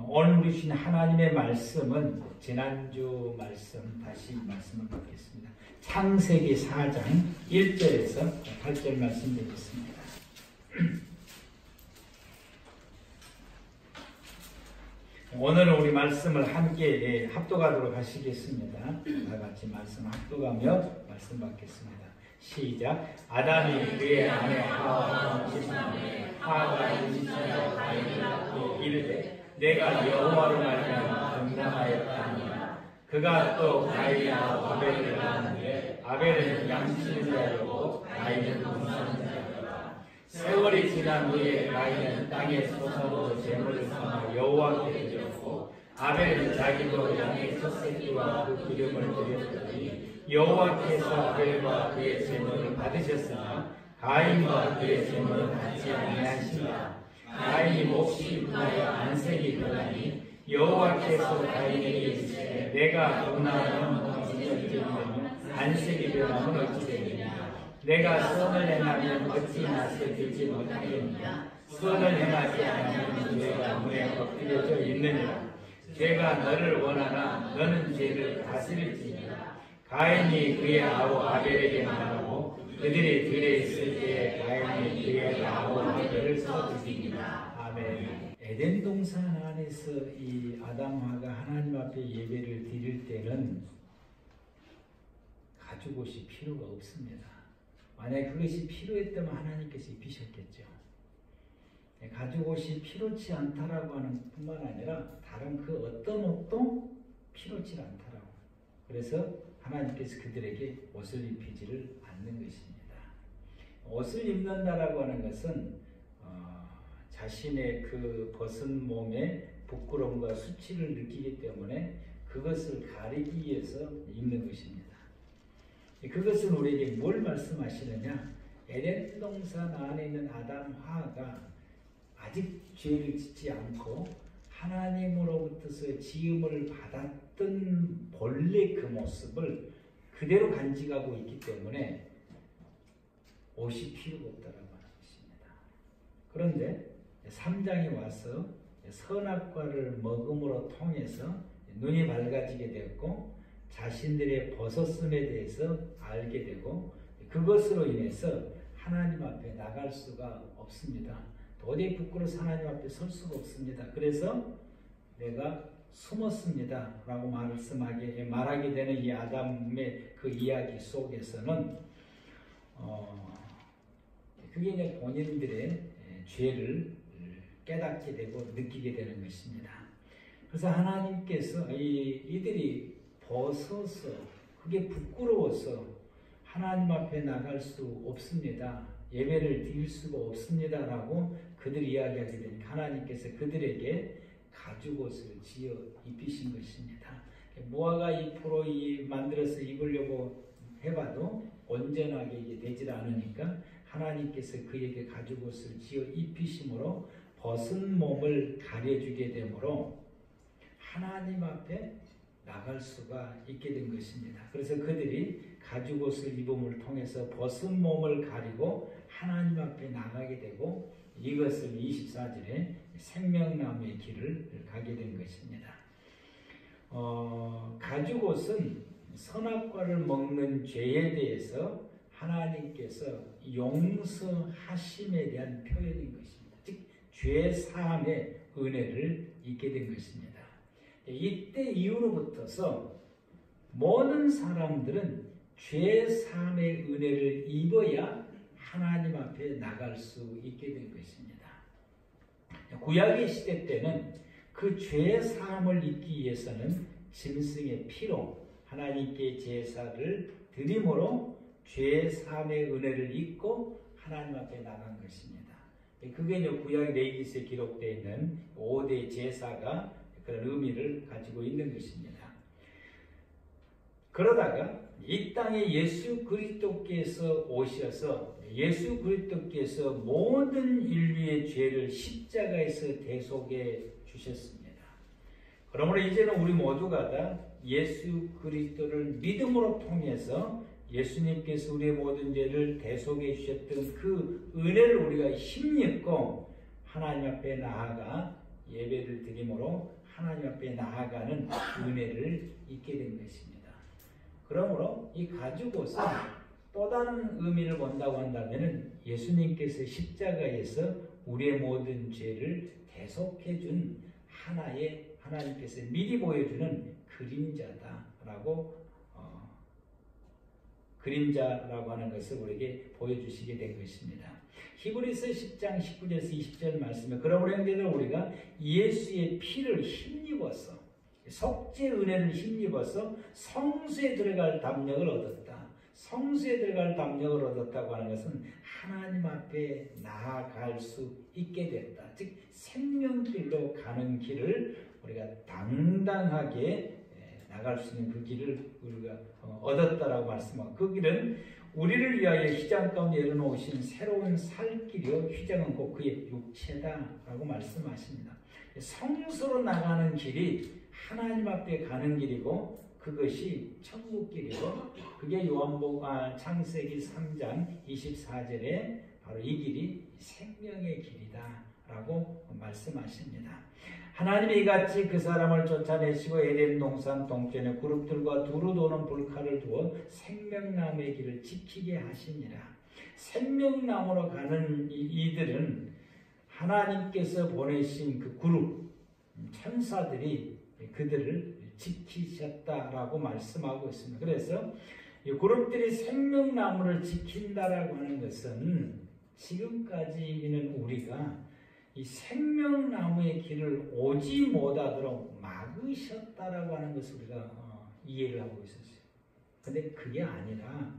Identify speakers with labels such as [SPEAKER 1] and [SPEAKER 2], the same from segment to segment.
[SPEAKER 1] 오늘 우리 주신 하나님의 말씀은 지난주 말씀 다시 말씀을 받겠습니다. 창세기 4장 1절에서 8절 말씀 드리겠습니다. 오늘은 우리 말씀을 함께 합독하도록 하시겠습니다. 다 같이 말씀 합독하며 말씀 받겠습니다. 시작. 아담이 그의 아내 하와와 시심하매 하와가 임신하여 가인을 낳고 이르되 내가 여호와로 말미암아 건강하였다니라. 그가 또 가인과 아벨을 낳았는데 아벨은 양치는 자였고 가인은 분수하는 자였다. 세월이 지난 후에 가인은 땅의 소산으로 제물을 삼아 여호와께 드렸고 아벨은 자기도 양의 첫 새끼와 그 기름을 드렸더니 여호와께서 아벨과 그의 제물을 받으셨으나 가인과 그의 제물은 받지 아니하시니라. 가인이 몹시 분하여 안색이 변하니 여호와께서 가인에게 이르시되 내가 분하면 어찌되느냐 안색이 변하면 어찌되느냐 내가 선을 행하면 어찌 낯을 들지 못하겠느냐 선을 행하지 않으면 죄가 문에 엎드려져 있느니라. 죄가 너를 원하나 너는 죄를 다스릴지니라. 가인이 그의 아우 아벨에게 말하고 그들이 들에 있을 때에 가인이 그의 아우 아벨을 써주시니라. 아멘. 에덴 동산 안에서 이 아담화가 하나님 앞에 예배를 드릴 때는 가죽옷이 필요가 없습니다. 만약 그것이 필요했다면 하나님께서 입히셨겠죠. 가죽옷이 필요치 않다라고 하는 뿐만 아니라 다른 그 어떤 옷도 필요치 않다라고. 그래서 하나님께서 그들에게 옷을 입히지를 않는 것입니다. 옷을 입는다라고 하는 것은 자신의 그 벗은 몸에 부끄러움과 수치를 느끼기 때문에 그것을 가리기 위해서 입는 것입니다. 그것은 우리에게 뭘 말씀하시느냐? 에덴 동산 안에 있는 아담 하와가 아직 죄를 짓지 않고 하나님으로부터서 지음을 받았던 본래 그 모습을 그대로 간직하고 있기 때문에 옷이 필요가 없다라고 하는 것입니다. 그런데 3장에 와서 선악과를 먹음으로 통해서 눈이 밝아지게 되었고 자신들의 벗었음에 대해서 알게 되고 그것으로 인해서 하나님 앞에 나갈 수가 없습니다. 도저히 부끄러워서 하나님 앞에 설 수가 없습니다. 그래서 내가 숨었습니다 라고 말하게 되는 이 아담의 그 이야기 속에서는 그게 이제 본인들의 죄를 깨닫게 되고 느끼게 되는 것입니다. 그래서 하나님께서 이들이 벗어서 그게 부끄러워서 하나님 앞에 나갈 수 없습니다. 예배를 드릴 수가 없습니다 라고 그들이 이야기하게 되니까 하나님께서 그들에게 가죽옷을 지어 입히신 것입니다. 무화과 잎으로 만들어서 입으려고 해봐도 온전하게 이게 되질 않으니까 하나님께서 그에게 가죽옷을 지어 입히심으로 벗은 몸을 가려주게 되므로 하나님 앞에 나갈 수가 있게 된 것입니다. 그래서 그들이 가죽옷을 입음을 통해서 벗은 몸을 가리고 하나님 앞에 나가게 되고 이것을 24절에 생명나무의 길을 가게 된 것입니다. 가죽옷은 선악과를 먹는 죄에 대해서 하나님께서 용서하심에 대한 표현인 것입니다. 즉 죄 사함의 은혜를 입게 된 것입니다. 이때 이후로부터서 모든 사람들은 죄 사함의 은혜를 입어야 하나님 앞에 나갈 수 있게 된 것입니다. 구약의 시대 때는 그 죄 사함을 입기 위해서는 짐승의 피로 하나님께 제사를 드림으로 죄 사함의 은혜를 입고 하나님 앞에 나간 것입니다. 그게 이제 구약 레위기서에 기록되어 있는 5대 제사가 그런 의미를 가지고 있는 것입니다. 그러다가 이 땅에 예수 그리스도께서 오셔서 예수 그리스도께서 모든 인류의 죄를 십자가에서 대속해 주셨습니다. 그러므로 이제는 우리 모두가 다 예수 그리스도를 믿음으로 통해서 예수님께서 우리의 모든 죄를 대속해 주셨던 그 은혜를 우리가 힘입고 하나님 앞에 나아가 예배를 드림으로 하나님 앞에 나아가는 은혜를 잊게 된 것입니다. 그러므로 이 가죽옷은 또 다른 의미를 본다고 한다면 예수님께서 십자가에서 우리의 모든 죄를 대속해 준 하나의 하나님께서 미리 보여주는 그림자다라고 그림자라고 하는 것을 우리에게 보여주시게 된 것입니다. 히브리서 10장 19절에서 20절 말씀에 그러므로 형제들 우리가 예수의 피를 힘입어서 속죄 은혜를 힘입어서 성수에 들어갈 담력을 얻었다. 성수에 들어갈 담력을 얻었다고 하는 것은 하나님 앞에 나아갈 수 있게 됐다. 즉 생명길로 가는 길을 우리가 당당하게 나갈 수 있는 그 길을 우리가 얻었다라고 말씀하고 그 길은 우리를 위하여 휘장 가운데 열어놓으신 새로운 살 길이요 휘장은 곧 그의 육체다라고 말씀하십니다. 성수로 나가는 길이 하나님 앞에 가는 길이고 그것이 천국길이고 그게 창세기 3장 24절에 바로 이 길이 생명의 길이다라고 말씀하십니다. 하나님이 이같이 그 사람을 쫓아내시고 에덴 동산 동편에 그룹들과 두루 도는 불칼을 두어 생명나무의 길을 지키게 하시니라. 생명나무로 가는 이들은 하나님께서 보내신 그 그룹 천사들이 그들을 지키셨다라고 말씀하고 있습니다. 그래서 이 그룹들이 생명나무를 지킨다라고 하는 것은 지금까지는 우리가 이 생명나무의 길을 오지 못하도록 막으셨다라고 하는 것을 우리가 이해를 하고 있었어요. 근데 그게 아니라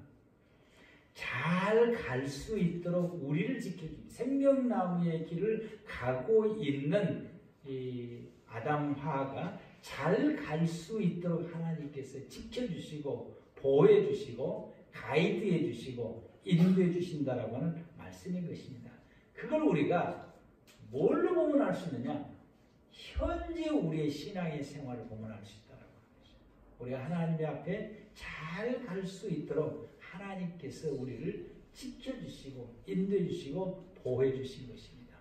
[SPEAKER 1] 잘 갈 수 있도록 우리를 지켜주기 생명나무의 길을 가고 있는 이 아담 하와가 잘 갈 수 있도록 하나님께서 지켜주시고 보호해주시고 가이드해주시고 인도해주신다라고 하는 말씀인 것입니다. 그걸 우리가 뭘로 보면 알 수 있느냐? 현재 우리의 신앙의 생활을 보면 알 수 있다라고 하는 것입니다. 우리가 하나님 앞에 잘 갈 수 있도록 하나님께서 우리를 지켜주시고 인도해주시고 보호해주신 것입니다.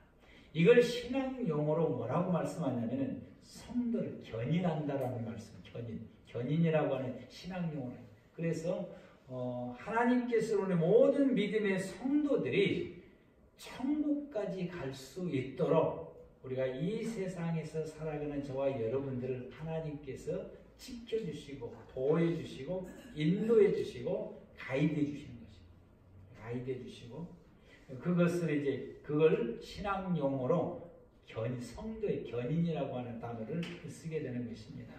[SPEAKER 1] 이걸 신앙 용어로 뭐라고 말씀하냐면 성도를 견인한다라는 말씀, 견인이라고 하는 신앙 용어예요. 그래서 하나님께서 우리 모든 믿음의 성도들이 천국까지 갈 수 있도록 우리가 이 세상에서 살아가는 저와 여러분들을 하나님께서 지켜주시고 보호해주시고 인도해주시고 가이드해주시는 것입니다. 가이드해주시고 그걸 신앙 용어로 성도의 견인이라고 하는 단어를 쓰게 되는 것입니다.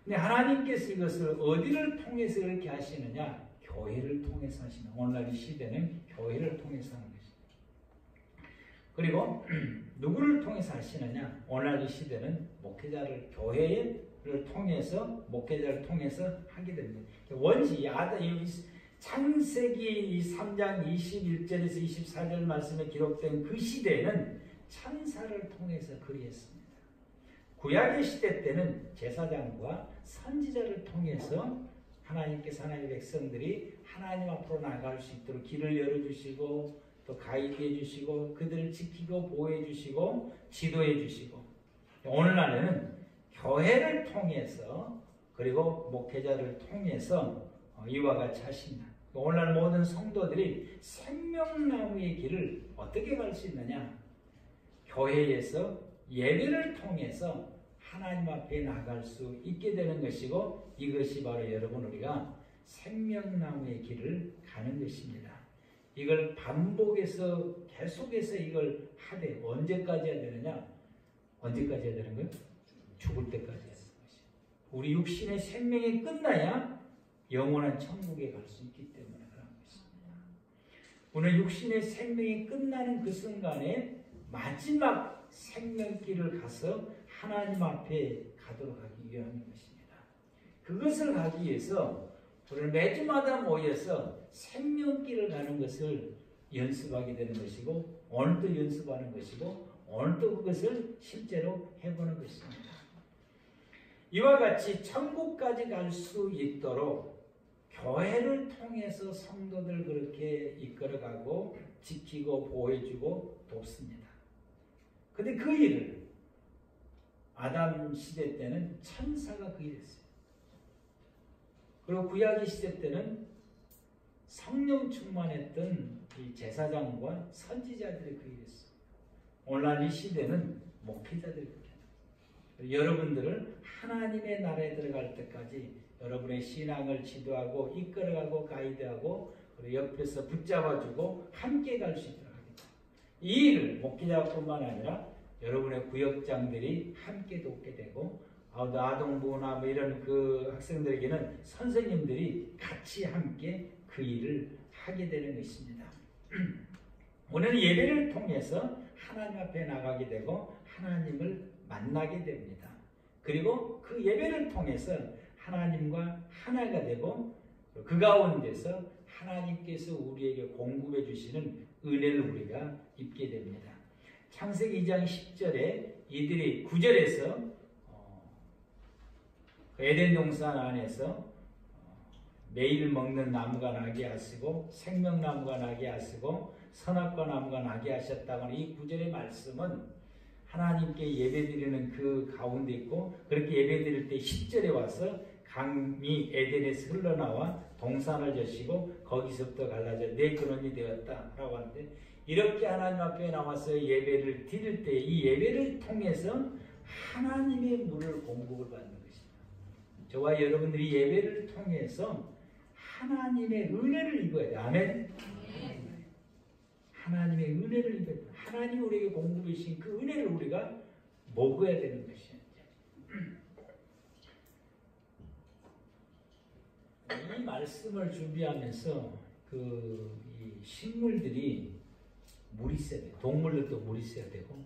[SPEAKER 1] 근데 하나님께서 이것을 어디를 통해서 이렇게 하시느냐? 교회를 통해서 하시는 오늘날 이 시대는 교회를 통해서 하는 것입니다. 그리고 누구를 통해서 하시느냐? 오늘날 이 시대는 목회자를 교회를 통해서 목회자를 통해서 하게 됩니다. 원시 창세기 3장 21절에서 24절 말씀에 기록된 그 시대에는 천사를 통해서 그리했습니다. 구약의 시대 때는 제사장과 선지자를 통해서 하나님께서 하나님의 백성들이 하나님 앞으로 나아갈 수 있도록 길을 열어주시고 또 가이드해 주시고 그들을 지키고 보호해 주시고 지도해 주시고 오늘날에는 교회를 통해서 그리고 목회자를 통해서 이와 같이 하십니다. 오늘날 모든 성도들이 생명나무의 길을 어떻게 갈 수 있느냐? 교회에서 예배를 통해서 하나님 앞에 나갈 수 있게 되는 것이고 이것이 바로 여러분 우리가 생명나무의 길을 가는 것입니다. 이걸 반복해서 계속해서 이걸 하되 언제까지 해야 되느냐? 언제까지 해야 되는 거예요? 죽을 때까지 해야 되는 것이에요. 우리 육신의 생명이 끝나야 영원한 천국에 갈 수 있기 때문에 그런 것입니다. 오늘 육신의 생명이 끝나는 그 순간에 마지막 생명길을 가서 하나님 앞에 가도록 하기 위한 것입니다. 그것을 가기 위해서 우리는 매주마다 모여서 생명길을 가는 것을 연습하게 되는 것이고 오늘도 연습하는 것이고 오늘도 그것을 실제로 해보는 것입니다. 이와 같이 천국까지 갈 수 있도록 교회를 통해서 성도들 그렇게 이끌어가고 지키고 보호해주고 돕습니다. 근데 그 일을 아담 시대 때는 천사가 거의 됐어요. 그리고 구약의 시대 때는 성령 충만했던 이 제사장과 선지자들이 거의 됐어요. 오늘날 이 시대는 목회자들이 거의 됐어요. 여러분들을 하나님의 나라에 들어갈 때까지 여러분의 신앙을 지도하고 이끌어가고 가이드하고 그리고 옆에서 붙잡아주고 함께 갈 수 있도록 하겠다. 이 일을 목회자뿐만 아니라 여러분의 구역장들이 함께 돕게 되고 아동부나 뭐 이런 그 학생들에게는 선생님들이 같이 함께 그 일을 하게 되는 것입니다. 오늘은 예배를 통해서 하나님 앞에 나가게 되고 하나님을 만나게 됩니다. 그리고 그 예배를 통해서 하나님과 하나가 되고 그 가운데서 하나님께서 우리에게 공급해 주시는 은혜를 우리가 입게 됩니다. 창세기 2장 10절에 이들이 9절에서 에덴 동산 안에서 매일 먹는 나무가 나게 하시고 생명나무가 나게 하시고 선악과 나무가 나게 하셨다고 하는 이 9절의 말씀은 하나님께 예배드리는 그 가운데 있고 그렇게 예배드릴 때 10절에 와서 강이 에덴에서 흘러나와 동산을 저시고 거기서부터 갈라져 네 근원이 되었다라고 하는데 이렇게 하나님 앞에 나와서 예배를 드릴 때 이 예배를 통해서 하나님의 물을 공급을 받는 것입니다. 저와 여러분들이 예배를 통해서 하나님의 은혜를 입어야 돼요. 아멘? 하나님의 은혜를 입어야 돼요. 하나님이 우리에게 공급해 주신 그 은혜를 우리가 먹어야 되는 것이에요. 이 말씀을 준비하면서 이 식물들이 물이 있어야 돼요. 동물들도 물이 있어야 되고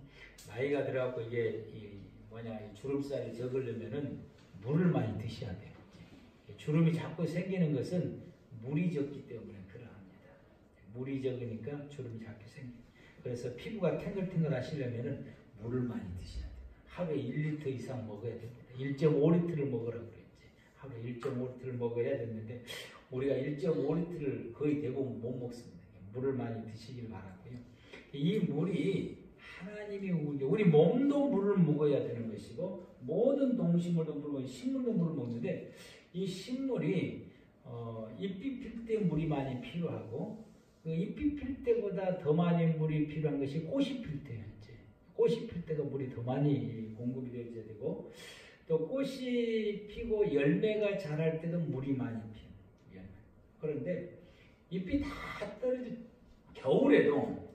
[SPEAKER 1] 나이가 들어가고 이게 주름살이 적으려면은 물을 많이 드셔야 돼요. 주름이 자꾸 생기는 것은 물이 적기 때문에 그러합니다. 물이 적으니까 주름이 자꾸 생겨요. 그래서 피부가 탱글탱글 하시려면은 물을 많이 드셔야 돼요. 하루에 1리터 이상 먹어야 됩니다. 1.5리터를 먹으라고 그랬지. 하루에 1.5리터를 먹어야 되는데 우리가 1.5리터를 거의 대부분 못 먹습니다. 물을 많이 드시길 바라고요. 이 물이 하나님이 우리 몸도 물을 먹어야 되는 것이고 모든 동식물도 물을 식물도 물을 먹는데 이 식물이 잎이 필 때 물이 많이 필요하고 그 잎이 필 때보다 더 많이 물이 필요한 것이 꽃이 필 때예요. 꽃이 필 때가 물이 더 많이 공급이 되어야 되고 또 꽃이 피고 열매가 자랄 때도 물이 많이 피어요. 그런데 잎이 다 떨어져 겨울에도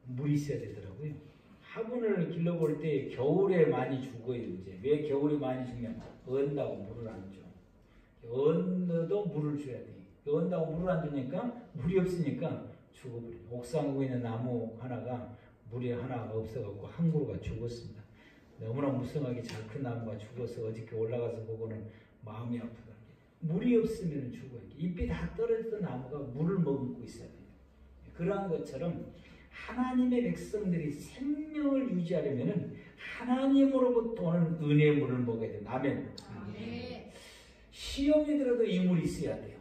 [SPEAKER 1] 물이 있어야 되더라고요. 화분을 길러볼 때 겨울에 많이 죽어요. 이제 왜 겨울에 많이 죽냐면 언다고 물을 안 줘. 언도 물을 줘야 돼. 언다고 물을 안 주니까 물이 없으니까 죽어버려요. 옥상에 있는 나무 하나가 물이 하나가 없어갖고 한 그루가 죽었습니다. 너무나 무성하게 잘 큰 나무가 죽어서 어저께 올라가서 보고는 마음이 아프다. 물이 없으면 죽어요. 잎이 다 떨어졌던 나무가 물을 머금고 있어야 돼요. 그러한 것처럼 하나님의 백성들이 생명을 유지하려면 하나님으로부터 오는 은혜의 물을 먹어야 돼요. 아멘. 시험이 들어도 이 물이 있어야 돼요.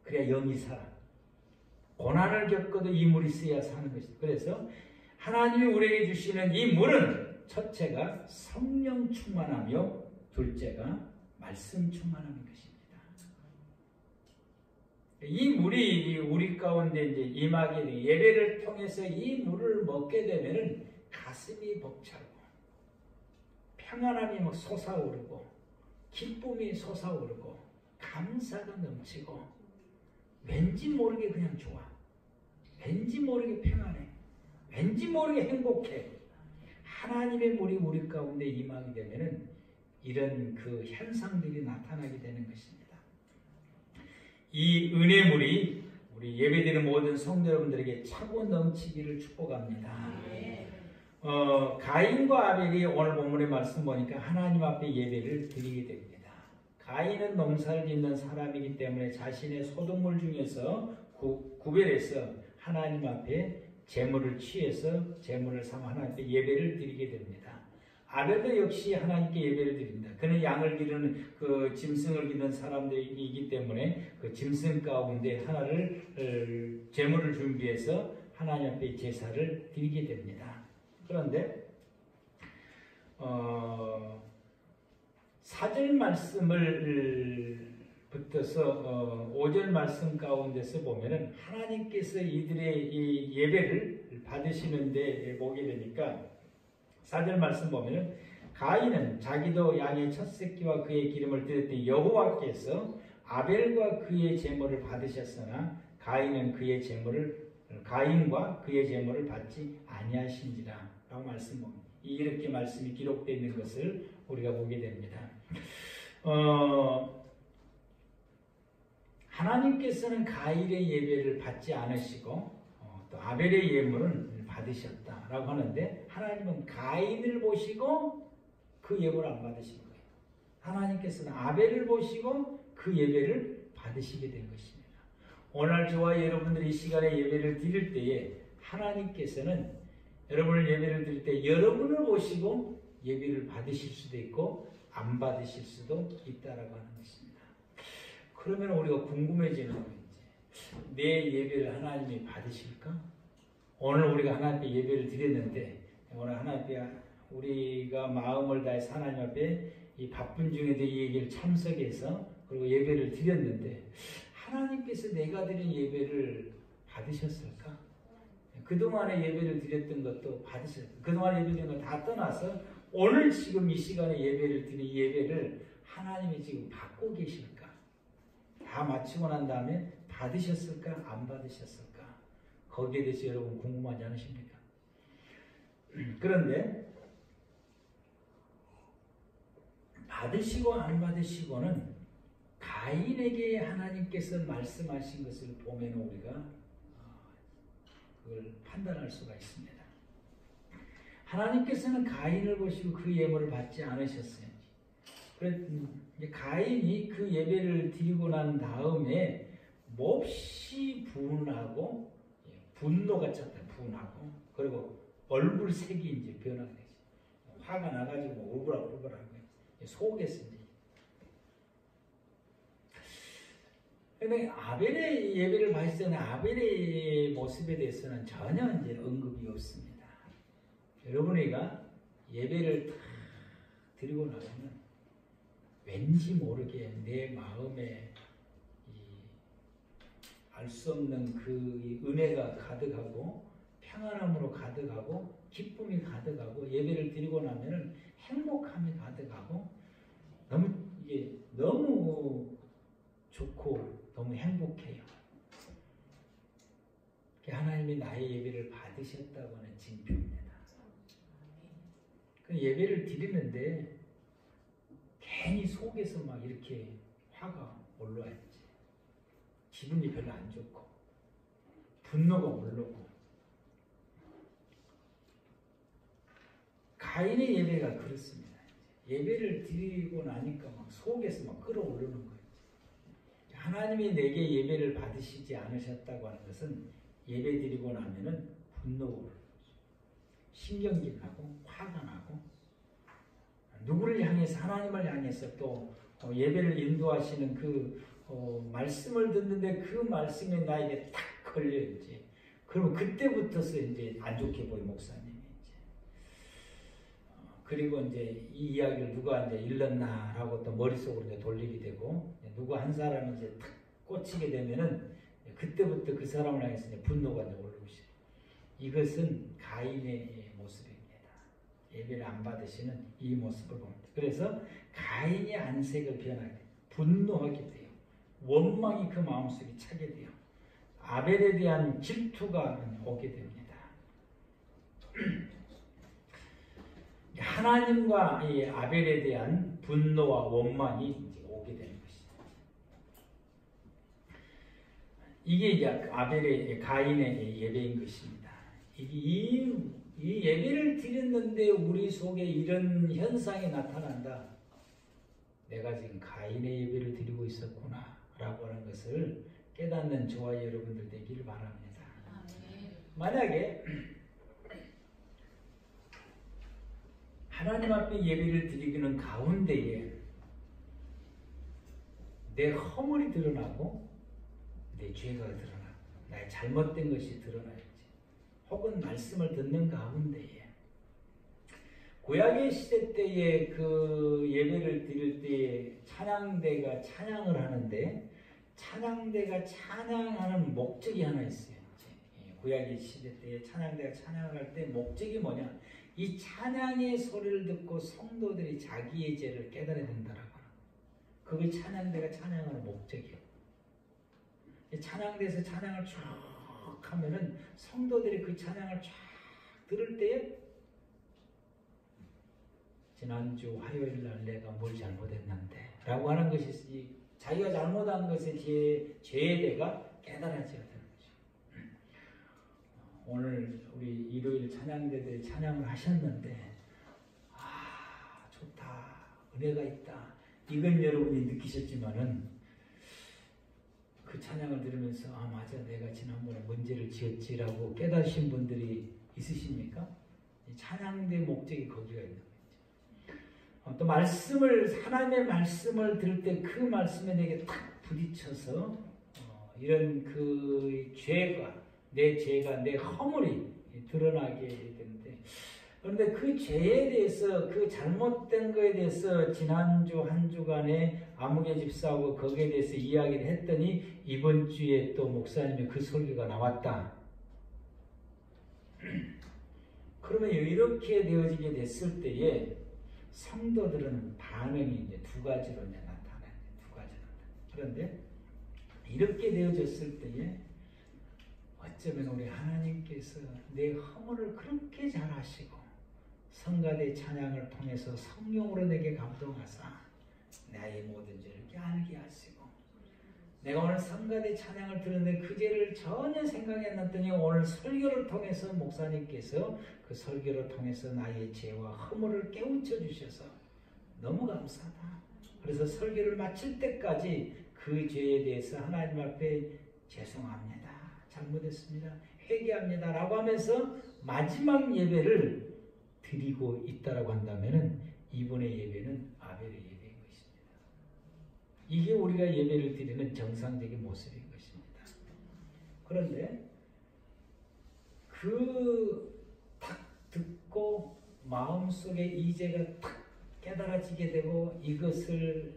[SPEAKER 1] 그래야 영이 살아. 고난을 겪어도 이 물이 있어야 사는 것이다. 그래서 하나님이 우리에게 주시는 이 물은 첫째가 성령 충만하며 둘째가 말씀 충만함인 것입니다. 이 물이 우리 가운데 이제 임하게 돼 예배를 통해서 이 물을 먹게 되면은 가슴이 벅차고 평안함이 막 솟아오르고 기쁨이 솟아오르고 감사가 넘치고 왠지 모르게 그냥 좋아. 왠지 모르게 평안해. 왠지 모르게 행복해. 하나님의 물이 우리 가운데 임하게 되면은 이런 그 현상들이 나타나게 되는 것입니다. 이 은혜물이 우리 예배드리는 모든 성도 여러분들에게 차고 넘치기를 축복합니다. 가인과 아벨이 오늘 본문의 말씀 보니까 하나님 앞에 예배를 드리게 됩니다. 가인은 농사를 짓는 사람이기 때문에 자신의 소득물 중에서 구별해서 하나님 앞에 제물을 취해서 제물을 삼아 하나님 앞에 예배를 드리게 됩니다. 아벨도 역시 하나님께 예배를 드립니다. 그는 양을 기르는 그 짐승을 기르는 사람들이기 때문에 그 짐승 가운데 하나를 제물을 준비해서 하나님 앞에 제사를 드리게 됩니다. 그런데 4절 말씀을 붙어서 5절 말씀 가운데서 보면은 하나님께서 이들의 이 예배를 받으시는데 보게 되니까 4절 말씀 보면은 가인은 자기도 양의 첫 새끼와 그의 기름을 드렸더니 여호와께서 아벨과 그의 제물을 받으셨으나 가인과 그의 제물을 받지 아니하신지라 라고 말씀합니다. 이렇게 말씀이 기록되어 있는 것을 우리가 보게 됩니다. 하나님께서는 가인의 예배를 받지 않으시고 또 아벨의 예물은 받으셨다라고 하는데 하나님은 가인을 보시고 그 예물을 안 받으신 거예요. 하나님께서는 아벨을 보시고 그 예배를 받으시게 된 것입니다. 오늘 저와 여러분들이 이 시간에 예배를 드릴 때에 하나님께서는 여러분을 예배를 드릴 때 여러분을 보시고 예배를 받으실 수도 있고 안 받으실 수도 있다라고 하는 것입니다. 그러면 우리가 궁금해지는 거예요. 내 예배를 하나님이 받으실까? 오늘 우리가 하나님 앞에 예배를 드렸는데 오늘 하나님 앞에 우리가 마음을 다해서 하나님 앞에 이 바쁜 중에도 이 얘기를 참석해서 그리고 예배를 드렸는데 하나님께서 내가 드린 예배를 받으셨을까? 그동안에 예배를 드렸던 것도 받으셨을까? 그동안에 예배 드린 거 다 떠나서 오늘 지금 이 시간에 예배를 드린 이 예배를 하나님이 지금 받고 계실까? 다 마치고 난 다음에 받으셨을까? 안 받으셨을까? 거기에 대해서 여러분 궁금하지 않으십니까? 그런데 받으시고 안 받으시고는 가인에게 하나님께서 말씀하신 것을 보면 우리가 그걸 판단할 수가 있습니다. 하나님께서는 가인을 보시고 그 예물을 받지 않으셨어요. 가인이 그 예배를 드리고 난 다음에 몹시 분하고 분노가 찼다. 분하고 그리고 얼굴색이 이제 변하게 되죠. 화가 나가지고 울그락불그락하고 속에서 이제. 그런데 아벨의 예배를 봤을 때는 아벨의 모습에 대해서는 전혀 이제 언급이 없습니다. 여러분이가 예배를 다 드리고 나면 왠지 모르게 내 마음에 알 수 없는 그 은혜가 가득하고 평안함으로 가득하고 기쁨이 가득하고 예배를 드리고 나면은 행복함이 가득하고 이게 너무 좋고 너무 행복해요. 하나님이 나의 예배를 받으셨다고 하는 징표입니다. 그 예배를 드리는데 괜히 속에서 막 이렇게 화가 올라왔지. 기분이 별로 안 좋고 분노가 올라오고 가인의 예배가 그렇습니다. 예배를 드리고 나니까 막 속에서 막 끌어오르는 거예요. 하나님이 내게 예배를 받으시지 않으셨다고 하는 것은 예배 드리고 나면은 분노가 오르는 거죠. 신경질 나고 화가 나고 누구를 향해서 하나님을 향해서 또 예배를 인도하시는 그 말씀을 듣는데 그 말씀이 나에게 딱 걸려있지. 그러면 그때부터서 이제 안 좋게 보여 목사님이 이제. 그리고 이제 이 이야기를 누가 이제 일렀나라고 또 머릿속으로 이제 돌리게 되고 누가 한 사람이 이제 탁 꽂히게 되면은 그때부터 그 사람을 향해서 이제 분노가 이제 올라오고 시작해요. 이것은 가인의 모습입니다. 예배를 안 받으시는 이 모습을 봅니다. 그래서 가인의 안색을 변하게 돼요. 분노하게 돼요. 원망이 그 마음속에 차게 돼요. 아벨에 대한 질투가 오게 됩니다. 하나님과 이 아벨에 대한 분노와 원망이 이제 오게 되는 것이죠. 이게 이제 가인의 예배인 것입니다. 이 예배를 드렸는데 우리 속에 이런 현상이 나타난다. 내가 지금 가인의 예배를 드리고 있었구나 라고 하는 것을 깨닫는 저와 여러분들 되기를 바랍니다. 만약에 하나님 앞에 예배를 드리기는 가운데에 내 허물이 드러나고 내 죄가 드러나고 나의 잘못된 것이 드러나야지. 혹은 말씀을 듣는 가운데에 구약의 시대 때에 그 예배를 드릴 때에 찬양대가 찬양을 하는데 찬양대가 찬양하는 목적이 하나 있어요. 구약의 시대 때에 찬양대가 찬양을 할 때 목적이 뭐냐? 이 찬양의 소리를 듣고 성도들이 자기의 죄를 깨달아야 된다라고 하는 거예요. 그게 찬양대가 찬양하는 목적이에요. 찬양대에서 찬양을 쭉 하면은 성도들이 그 찬양을 쫙 들을 때에 지난주 화요일 날 내가 뭘 잘못했는데 라고 하는 것이 자기가 잘못한 것에 죄의 대가 깨달아져야 되는 거죠. 오늘 우리 일요일 찬양대들이 찬양을 하셨는데 좋다, 은혜가 있다, 이건 여러분이 느끼셨지만은 그 찬양을 들으면서 맞아, 내가 지난번에 문제를 지었지라고 깨달으신 분들이 있으십니까? 찬양대 목적이 거기가 있는 거예요. 또 하나님의 말씀을 들을 때 그 말씀에 내게 탁 부딪혀서 이런 그 죄가 내 허물이 드러나게 되는데, 그런데 그 죄에 대해서, 그 잘못된 거에 대해서 지난주 한 주간에 아무개 집사하고 거기에 대해서 이야기를 했더니 이번 주에 또 목사님의 그 설교가 나왔다. 그러면 이렇게 되어지게 됐을 때에 성도들은 반응이 이제 두 가지로 나타나요. 두 가지로. 그런데 이렇게 되어졌을 때에 어쩌면 우리 하나님께서 내 허물을 그렇게 잘 아시고 성가대 찬양을 통해서 성령으로 내게 감동하사 나의 모든 죄를 알게 하시고, 내가 오늘 성가대 찬양을 들었는데 그 죄를 전혀 생각이 안 났더니 오늘 설교를 통해서 목사님께서 그 설교를 통해서 나의 죄와 허물을 깨우쳐 주셔서 너무 감사하다. 그래서 설교를 마칠 때까지 그 죄에 대해서 하나님 앞에 죄송합니다, 잘못했습니다, 회개합니다 라고 하면서 마지막 예배를 드리고 있다라고 한다면 이번의 예배는 아벨의 예배인 것입니다. 이게 우리가 예배를 드리는 정상적인 모습인 것입니다. 그런데 탁 듣고 마음속에 이 죄가 탁 깨달아지게 되고, 이것을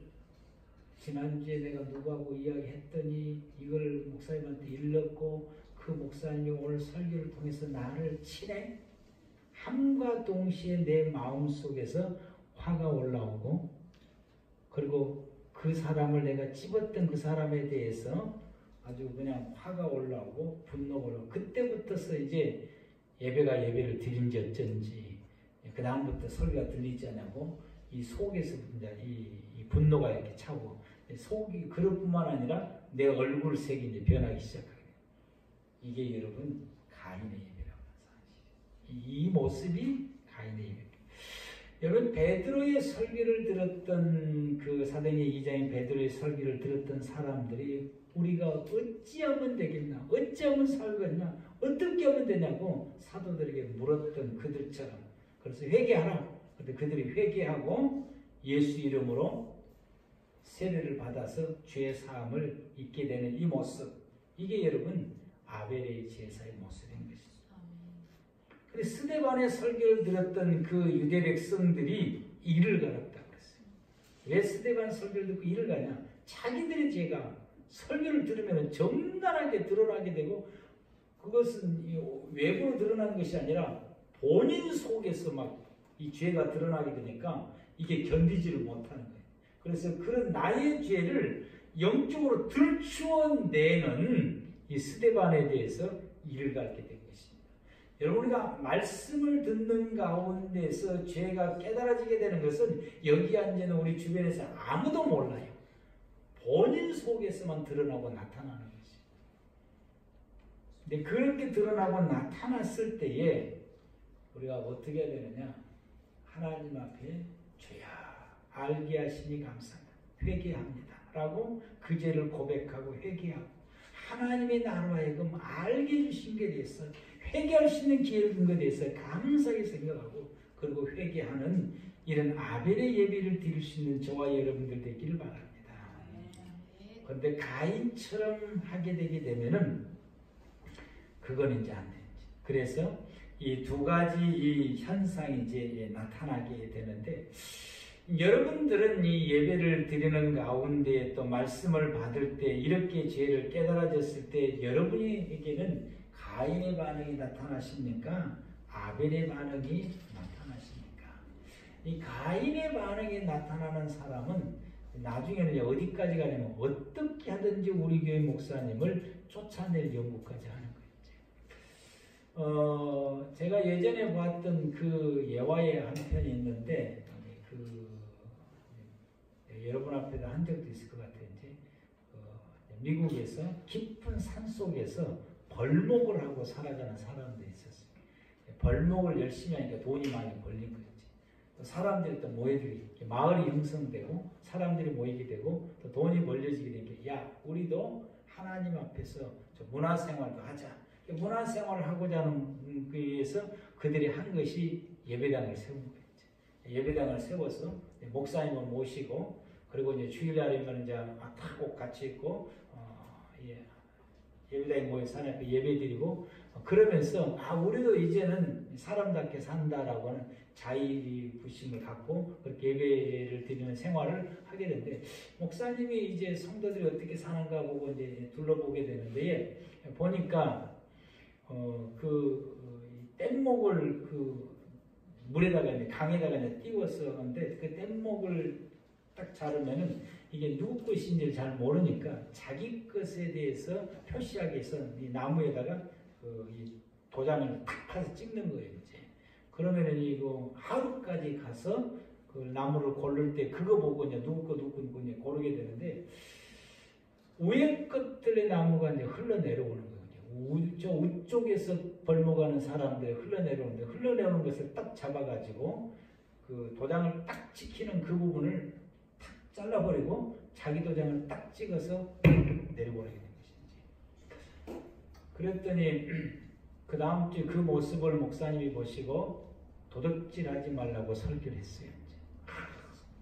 [SPEAKER 1] 지난주에 내가 누구하고 이야기했더니 이걸 목사님한테 일렀고 그 목사님이 오늘 설교를 통해서 나를 치네? 함과 동시에 내 마음속에서 화가 올라오고, 그리고 그 사람을 내가 찝었던 그 사람에 대해서 아주 그냥 화가 올라오고 분노가 올라오고, 그때부터서 이제 예배가 예배를 드린지 어쩐지 그 다음부터 설교가 들리지 않냐고 이 속에서 이 분노가 이렇게 차고, 속이 그것뿐만 아니라 내 얼굴 색이 이제 변하기 시작하게 돼요. 이게 여러분 가인의 예배라고 하는 사실이에요. 이 모습이 가인의 예배. 여러분 베드로의 설교를 들었던 그 사도행전 2장인 베드로의 설교를 들었던 사람들이 우리가 어찌하면 되겠나, 어찌하면 살겠냐, 어떻게 하면 되냐고 사도들에게 물었던 그들처럼, 그래서 회개하라. 근데 그들이 회개하고 예수 이름으로 세례를 받아서 죄 사함을 잊게 되는 이 모습, 이게 여러분 아벨의 제사의 모습인 것입니다. 근데 스데반의 설교를 들었던 그 유대 백성들이 이를 갈았다고 그랬어요. 왜 스데반 설교를 듣고 이를 가냐? 자기들의 죄가 설교를 들으면 정당하게 드러나게 되고, 그것은 외부로 드러나는 것이 아니라 본인 속에서 막 이 죄가 드러나게 되니까 이게 견디지를 못하는 거예요. 그래서 그런 나의 죄를 영적으로 들추어내는 이 스데반에 대해서 이를 갖게 된 것입니다. 여러분, 우리가 말씀을 듣는 가운데서 죄가 깨달아지게 되는 것은 여기 앉는 우리 주변에서 아무도 몰라요. 본인 속에서만 드러나고 나타나는 것입니다. 근데 그렇게 드러나고 나타났을 때에 우리가 어떻게 해야 되느냐? 하나님 앞에 죄야 알게 하시니 감사합니다, 회개합니다 라고 그 죄를 고백하고 회개하고, 하나님의 나로 하여금 알게 해주신 것에 대해서 회개할 수 있는 기회를 준 것에 대해서 감사하게 생각하고, 그리고 회개하는 이런 아벨의 예배를 드릴 수 있는 저와 여러분들 되기를 바랍니다. 그런데 가인처럼 하게 되게 되면은 그건 이제 안 되지. 그래서 이 두 가지 이 현상이 이제 나타나게 되는데, 여러분들은 이 예배를 드리는 가운데 또 말씀을 받을 때 이렇게 죄를 깨달아졌을 때 여러분에게는 가인의 반응이 나타나십니까? 아벨의 반응이 나타나십니까? 이 가인의 반응이 나타나는 사람은 나중에는 어디까지 가냐면 어떻게 하든지 우리 교회 목사님을 쫓아낼 연구까지 하는 거예요. 제가 예전에 봤던 그 예화의 한 편이 있는데, 여러분 앞에도 한 적도 있을 것 같아요. 이제 미국에서 깊은 산 속에서 벌목을 하고 살아가는 사람들이 있었어요. 벌목을 열심히 하니까 돈이 많이 벌린 거지. 또 사람들이 또 모여들게 마을이 형성되고 사람들이 모이게 되고 또 돈이 벌려지게 되니까 야, 우리도 하나님 앞에서 문화생활도 하자. 문화생활을 하고자 하는 그 위해서 그들이 한 것이 예배당을 세운 거예요. 예배당을 세워서 목사님을 모시고 그리고 이제 주일날이면 이제 다 꼭 같이 있고 예배당에 모여서 하나님께 예배드리고 그러면서 우리도 이제는 사람답게 산다라고 하는 자의부심을 갖고 그렇게 예배를 드리는 생활을 하게 되는데, 목사님이 이제 성도들이 어떻게 사는가 보고 이제 둘러보게 되는데 보니까 뗏목을 물에다가 이제 강에다가 이제 띄워서 하는데 그 뗏목을 딱 자르면은 이게 누구 것인지를 잘 모르니까 자기 것에 대해서 표시하기 위해서 이 나무에다가 이 도장을 탁 파서 찍는 거예요. 이제 그러면은 이거 하루까지 가서 그 나무를 고를 때 그거 보고 이제 누구 거 이제 고르게 되는데, 위에 것들의 나무가 이제 흘러내려오는 거예요. 저 우쪽에서 벌목하는 사람들이 흘러내려오는데 흘러내려오는 것을 딱 잡아가지고 그 도장을 딱 찍히는 그 부분을 탁 잘라버리고 자기 도장을 딱 찍어서 내려버리게 된 것이지. 그랬더니 그 다음 주에 그 모습을 목사님이 보시고 도둑질하지 말라고 설교를 했어요.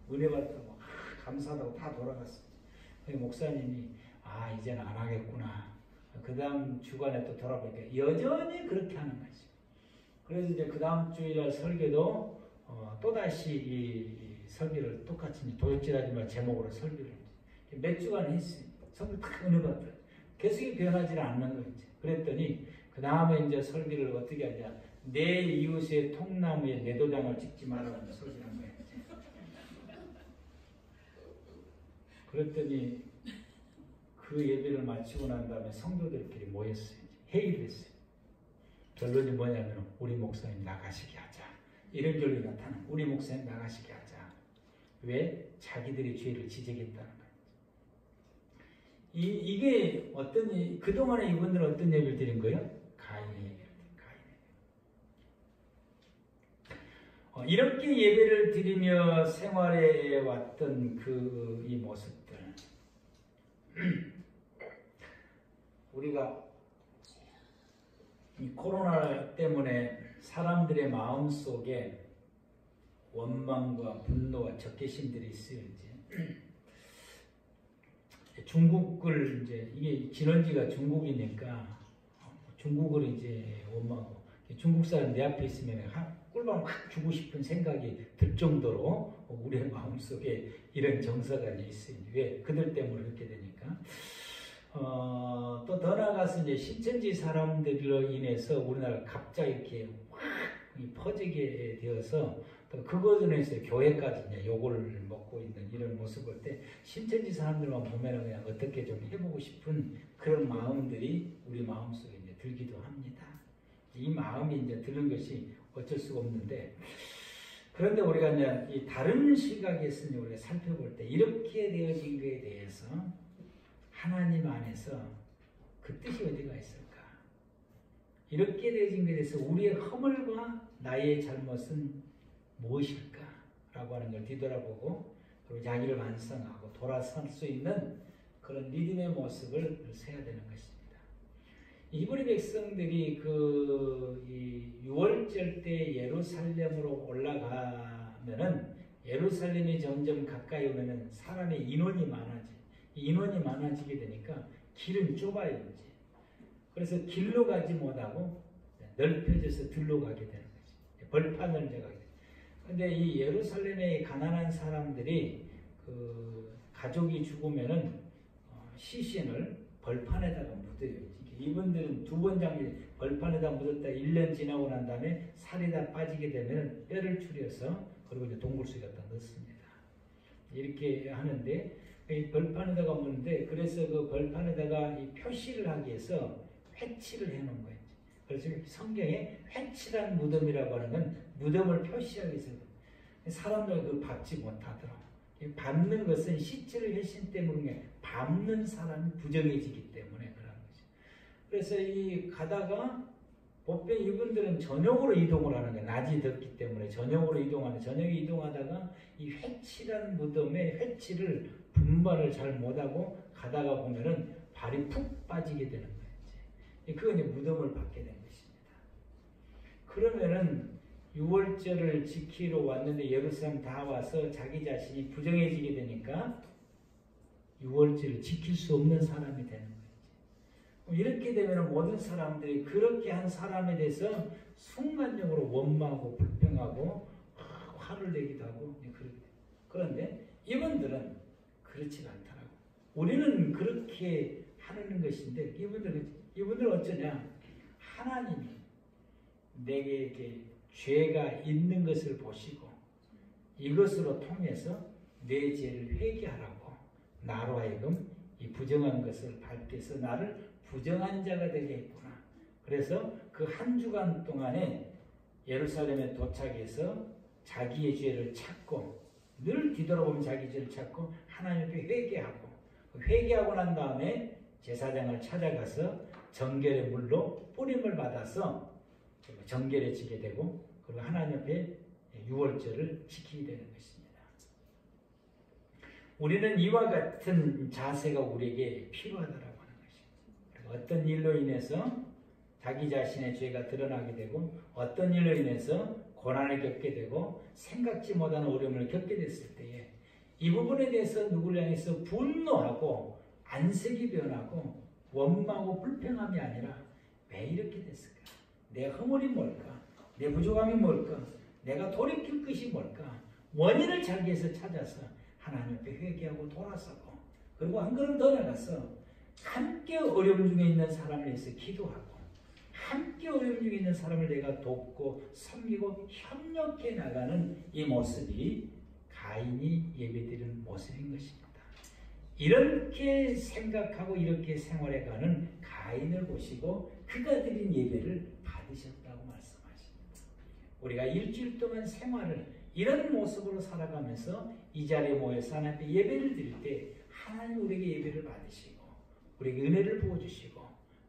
[SPEAKER 1] 은혜 받다고 감사하다고 다 돌아갔어요. 목사님이 이제는 안 하겠구나. 그 다음 주간에 또 돌아보니까 여전히 그렇게 하는 거지. 그래서 이제 그 다음 주일날 설교도 또다시 이 설교를 똑같이 도둑질하지 말 제목으로 설교를 몇 주간 했어요. 설교 딱 은혜 받더라고요. 계속 변하지 않는 거지. 그랬더니 그 다음에 이제 설교를 어떻게 하냐. 내 이웃의 통나무에 내 도장을 찍지 말라는 소리를 한 거예요. 그랬더니 그 예배를 마치고 난 다음에 성도들끼리 모였어요. 회의를 했어요. 결론이 뭐냐면 우리 목사님 나가시게 하자. 이런 결론이 나타나. 우리 목사님 나가시게 하자. 왜? 자기들의 죄를 지적했다는 거예요. 이게 그동안에 이분들은 어떤 예배를 드린 거예요? 가인의 예배를 드린 이렇게 예배를 드리며 생활해 왔던 이 모습들. 우리가 이 코로나 때문에 사람들의 마음 속에 원망과 분노와 적개심들이 있어요. 이제 중국을 이게 진원지가 중국이니까 중국을 이제 원망하고 중국 사람 내 앞에 있으면 꿀밤 확 주고 싶은 생각이 들 정도로 우리의 마음 속에 이런 정서가 있어요. 왜? 그들 때문에 그렇게 되니까. 또 더 나아가서 이제 신천지 사람들로 인해서 우리나라가 갑자기 이렇게 확 퍼지게 되어서 또 그것으로 인해서 교회까지 이제 욕을 먹고 있는 이런 모습을 볼 때 신천지 사람들만 보면 그냥 어떻게 좀 해보고 싶은 그런 마음들이 우리 마음속에 이제 들기도 합니다. 이 마음이 이제 드는 것이 어쩔 수가 없는데, 그런데 우리가 이제 이 다른 시각에서 우리가 살펴볼 때 이렇게 되어진 것에 대해서 하나님 안에서 그 뜻이 어디가 있을까? 이렇게 되어진 것에 대해서 우리의 허물과 나의 잘못은 무엇일까? 라고 하는 걸 뒤돌아보고 그리고 자기를 반성하고 돌아설 수 있는 그런 믿음의 모습을 세야 되는 것입니다. 이브리 백성들이 이 6월절 때 예루살렘으로 올라가면은 예루살렘이 점점 가까이 오면은 사람의 인원이 많아지게 되니까 길은 좁아요. 이제. 그래서 길로 가지 못하고 넓혀져서 들로 가게 되는 거죠. 벌판을 제가. 근데 이 예루살렘의 가난한 사람들이 그 가족이 죽으면은 시신을 벌판에다가 묻어요. 이분들은 두 번 장기 벌판에다 묻었다 1년 지나고 난 다음에 살이 다 빠지게 되면 뼈를 추려서 그리고 이제 동굴속에 갖다 넣습니다. 이렇게 하는데 이 벌판에다가 묻는데 그래서 그 벌판에다가 이 표시를 하기 위해서 회치를 해놓은 거예요. 그래서 성경에 회치란 무덤이라고 하는 건 무덤을 표시하기 위해서 사람들은 그걸 밟지 못하더라고. 밟는 것은 시체를 회신 때문에 밟는 사람이 부정해지기 때문에 그런 거죠. 그래서 이 가다가 보통 이분들은 저녁으로 이동을 하는 거예요. 낮이 덥기 때문에 저녁으로 이동하는 저녁에 이동하다가 이 회치라는 무덤에 회치를 분발을 잘 못하고 가다가 보면은 발이 푹 빠지게 되는 거예요. 그건 이제 무덤을 받게 된 것입니다. 그러면은 6월절을 지키러 왔는데 예루살렘 다 와서 자기 자신이 부정해지게 되니까 6월절을 지킬 수 없는 사람이 되는 거예요. 이렇게 되면 모든 사람들이 그렇게 한 사람에 대해서 순간적으로 원망하고 불평하고 화를 내기도 하고 그런데 이분들은 그렇지 않더라고. 우리는 그렇게 하는 것인데 이분들은 어쩌냐? 하나님이 내게 죄가 있는 것을 보시고 이것으로 통해서 내 죄를 회개하라고 나로 하여금 이 부정한 것을 밝혀서 나를 부정한 자가 되게 했구나. 그래서 그 한 주간 동안에 예루살렘에 도착해서 자기의 죄를 찾고 늘 뒤돌아보면 자기 죄를 찾고 하나님 앞에 회개하고 난 다음에 제사장을 찾아가서 정결의 물로 뿌림을 받아서 정결해지게 되고 그리고 하나님 앞에 유월절을 지키게 되는 것입니다. 우리는 이와 같은 자세가 우리에게 필요하다라고 하는 것입니다. 어떤 일로 인해서 자기 자신의 죄가 드러나게 되고 어떤 일로 인해서 고난을 겪게 되고 생각지 못한 어려움을 겪게 됐을 때에 이 부분에 대해서 누구를 향해서 분노하고 안색이 변하고 원망하고 불평함이 아니라 왜 이렇게 됐을까? 내 허물이 뭘까? 내 부족함이 뭘까? 내가 돌이킬 것이 뭘까? 원인을 자기에서 찾아서 하나님 앞에 회개하고 돌아서고 그리고 한 걸음 더 나가서 함께 어려움 중에 있는 사람을 위해서 기도하고 함께 어려움 중에 있는 사람을 내가 돕고 섬기고 협력해 나가는 이 모습이 가인이 예배드리는 모습인 것입니다. 이렇게 생각하고 이렇게 생활해가는 가인을 보시고 그가 드린 예배를 받으셨다고 말씀하십니다. 우리가 일주일 동안 생활을 이런 모습으로 살아가면서 이 자리에 모여서 하나님 앞에 예배를 드릴 때 하나님 우리에게 예배를 받으시고 우리에게 은혜를 부어주시고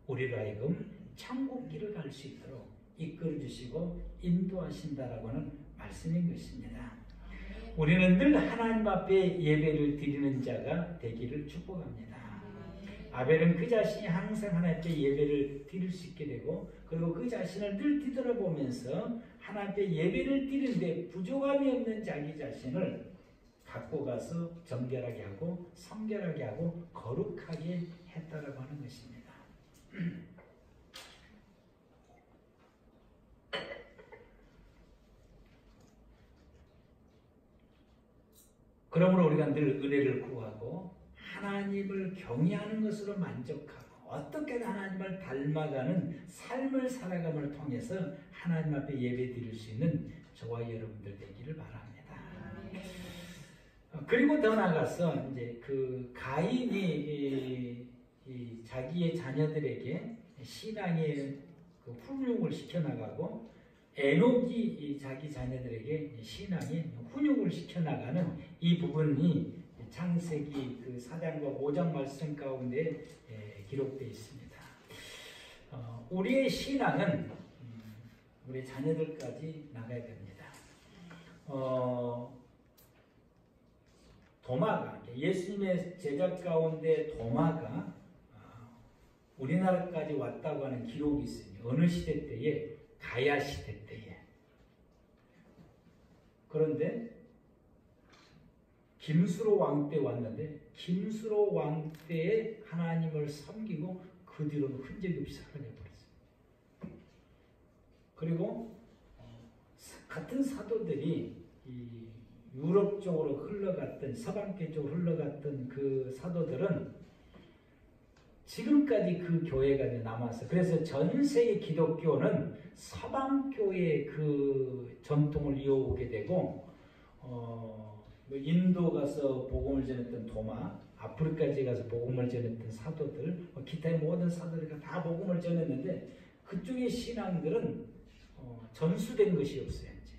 [SPEAKER 1] 우리로 하여금 천국길을 갈 수 있도록 이끌어주시고 인도하신다라고 하는 말씀인 것입니다. 우리는 늘 하나님 앞에 예배를 드리는 자가 되기를 축복합니다. 아벨은 그 자신이 항상 하나님 앞에 예배를 드릴 수 있게 되고 그리고 그 자신을 늘 뒤돌아보면서 하나님 앞에 예배를 드리는데 부족함이 없는 자기 자신을 갖고 가서 정결하게 하고 성결하게 하고 거룩하게 했다라고 하는 것입니다. 그러므로 우리가 늘 은혜를 구하고 하나님을 경외하는 것으로 만족하고 어떻게든 하나님을 닮아가는 삶을 살아감을 통해서 하나님 앞에 예배 드릴 수 있는 저와 여러분들 되기를 바랍니다. 그리고 더 나아가서 이제 그 가인이 자기의 자녀들에게 신앙의 그 훈육을 시켜나가고 에녹이 자기 자녀들에게 신앙의 훈육을 시켜나가는 이 부분이 창세기 그 4장과 5장 말씀 가운데 기록되어 있습니다. 우리의 신앙은 우리 자녀들까지 나가야 됩니다. 도마가 예수님의 제자 가운데 도마가 우리나라까지 왔다고 하는 기록이 있습니다. 어느 시대 때에 가야 시대 때에. 그런데 김수로 왕 때 왔는데 김수로 왕 때에 하나님을 섬기고 그 뒤로는 흔적이 없이 사라져 버렸어요. 그리고 같은 사도들이 이 유럽 쪽으로 흘러갔던, 서방계 쪽으로 흘러갔던 그 사도들은 지금까지 그 교회가 남았어요. 그래서 전 세계 기독교는 서방교의 그 전통을 이어오게 되고, 뭐 인도 가서 복음을 전했던 도마, 아프리카에 가서 복음을 전했던 사도들, 기타의 모든 사도들이 다 복음을 전했는데 그쪽의 신앙들은 전수된 것이 없어요. 이제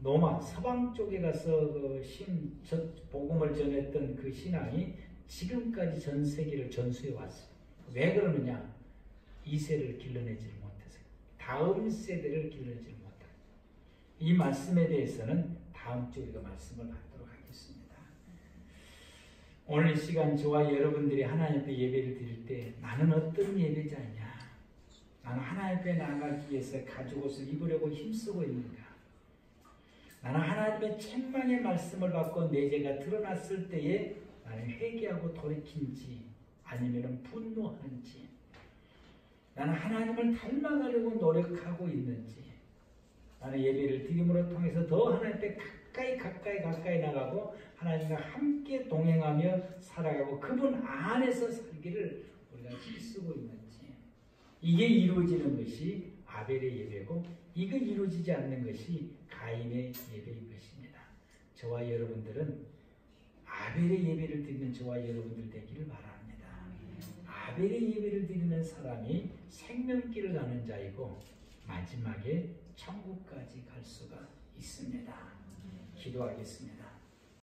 [SPEAKER 1] 노마 서방 쪽에 가서 그 복음을 전했던 그 신앙이 지금까지 전 세계를 전수해 왔어요. 왜 그러느냐? 2세를 길러내지 못해서, 다음 세대를 길러내지 못하고. 이 말씀에 대해서는 다음 주에 우리가 말씀을 받도록 하겠습니다. 오늘 이 시간 저와 여러분들이 하나님 앞에 예배를 드릴 때 나는 어떤 예배자냐? 나는 하나님 앞에 나아가기 위해서 가죽 옷을 입으려고 힘쓰고 있는가? 나는 하나님의 책망의 말씀을 받고 내 죄가 드러났을 때에 나는 회개하고 돌이킨지 아니면 분노하는지, 나는 하나님을 닮아가려고 노력하고 있는지, 나는 예배를 드림으로 통해서 더 하나님 앞에 가까이 나가고 하나님과 함께 동행하며 살아가고 그분 안에서 살기를 우리가 힘쓰고 있는지, 이게 이루어지는 것이 아벨의 예배고 이거 이루어지지 않는 것이 가인의 예배인 것입니다. 저와 여러분들은 아벨의 예배를 드리는 저와 여러분들 되기를 바랍니다. 아벨의 예배를 드리는 사람이 생명길을 가는 자이고 마지막에 천국까지 갈 수가 있습니다. 기도하겠습니다.